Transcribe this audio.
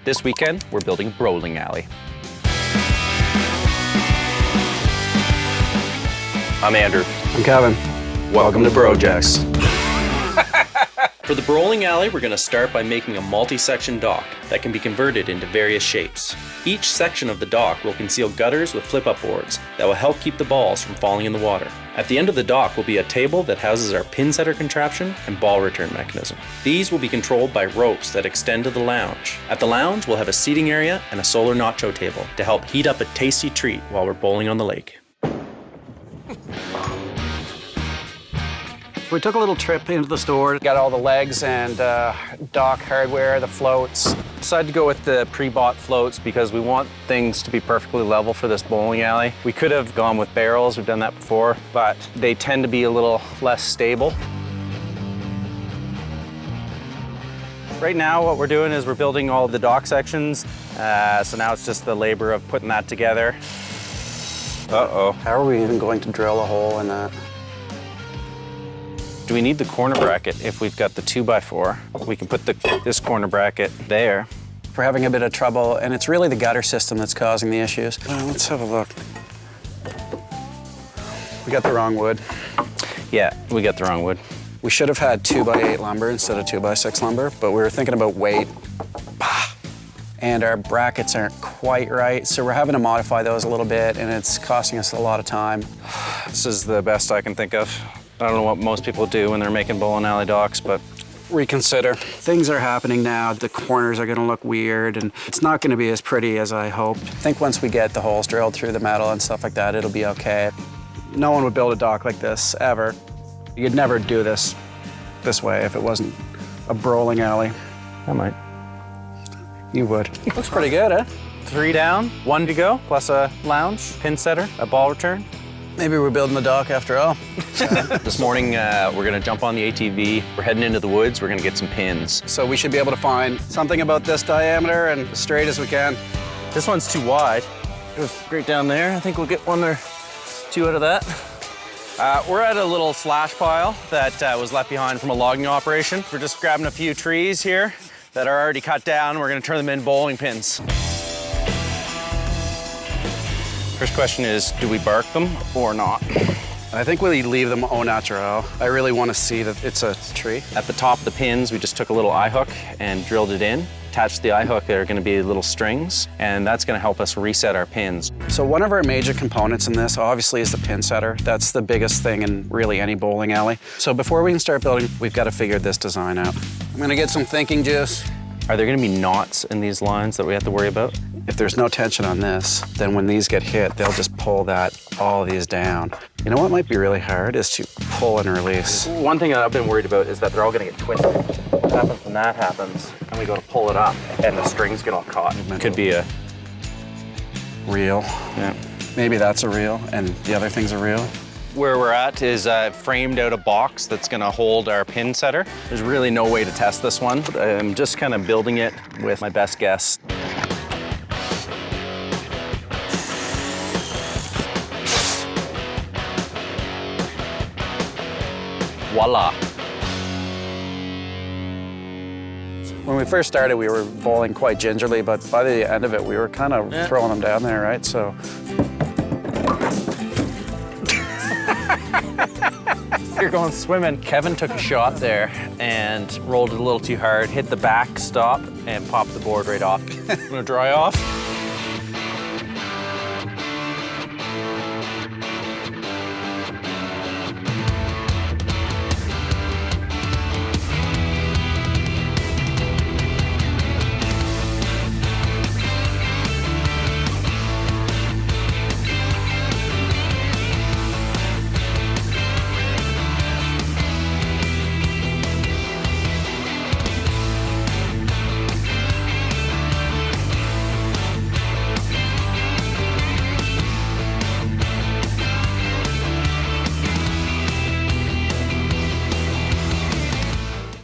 This weekend, we're building a bowling alley. I'm Andrew. I'm Kevin. Welcome to Projects. For the bowling alley, we're going to start by making a multi-section dock that can be converted into various shapes. Each section of the dock will conceal gutters with flip-up boards that will help keep the balls from falling in the water. At the end of the dock will be a table that houses our pin setter contraption and ball return mechanism. These will be controlled by ropes that extend to the lounge. At the lounge, we'll have a seating area and a solar nacho table to help heat up a tasty treat while we're bowling on the lake. We took a little trip into the store, got all the legs and dock hardware, the floats. Decided to go with the pre-bought floats because we want things to be perfectly level for this bowling alley. We could have gone with barrels, we've done that before, but they tend to be a little less stable. Right now what we're doing is we're building all the dock sections, so now it's just the labor of putting that together. Uh-oh. How are we even going to drill a hole in that? Do we need the corner bracket if we've got the 2x4? We can put this corner bracket there. We're having a bit of trouble, and it's really the gutter system that's causing the issues. Let's have a look. We got the wrong wood. Yeah, we got the wrong wood. We should have had 2x8 lumber instead of 2x6 lumber, but we were thinking about weight. And our brackets aren't quite right, so we're having to modify those a little bit, and it's costing us a lot of time. This is the best I can think of. I don't know what most people do when they're making bowling alley docks, but reconsider. Things are happening now. The corners are gonna look weird, and it's not gonna be as pretty as I hoped. I think once we get the holes drilled through the metal and stuff like that, it'll be okay. No one would build a dock like this, ever. You'd never do this way if it wasn't a bowling alley. I might. You would. Looks pretty good, eh? 3 down, 1 to go, plus a lounge, pin setter, a ball return. Maybe we're building the dock after all. This morning, we're gonna jump on the ATV. We're heading into the woods. We're gonna get some pins. So we should be able to find something about this diameter and as straight as we can. This one's too wide. It was great down there. I think we'll get 1 or 2 out of that. We're at a little slash pile that was left behind from a logging operation. We're just grabbing a few trees here that are already cut down. We're gonna turn them into bowling pins. First question is, do we bark them or not? I think we leave them au naturel. I really want to see that it's a tree. At the top of the pins, we just took a little eye hook and drilled it in. Attached to the eye hook, there are going to be little strings, and that's going to help us reset our pins. So one of our major components in this, obviously, is the pin setter. That's the biggest thing in really any bowling alley. So before we can start building, we've got to figure this design out. I'm going to get some thinking juice. Are there going to be knots in these lines that we have to worry about? If there's no tension on this, then when these get hit, they'll just pull all these down. You know what might be really hard is to pull and release. One thing that I've been worried about is that they're all going to get twisted. What happens when that happens, and we go to pull it up, and the strings get all caught? It could be a reel. Yeah. Maybe that's a reel, and the other thing's a reel. Where we're at is framed out a box that's going to hold our pin setter. There's really no way to test this one. I'm just kind of building it with my best guess. Voila. When we first started, we were bowling quite gingerly, but by the end of it, we were kind of throwing them down there, right? So. You're going swimming. Kevin took a shot there and rolled it a little too hard, hit the back stop, and popped the board right off. I'm gonna dry off.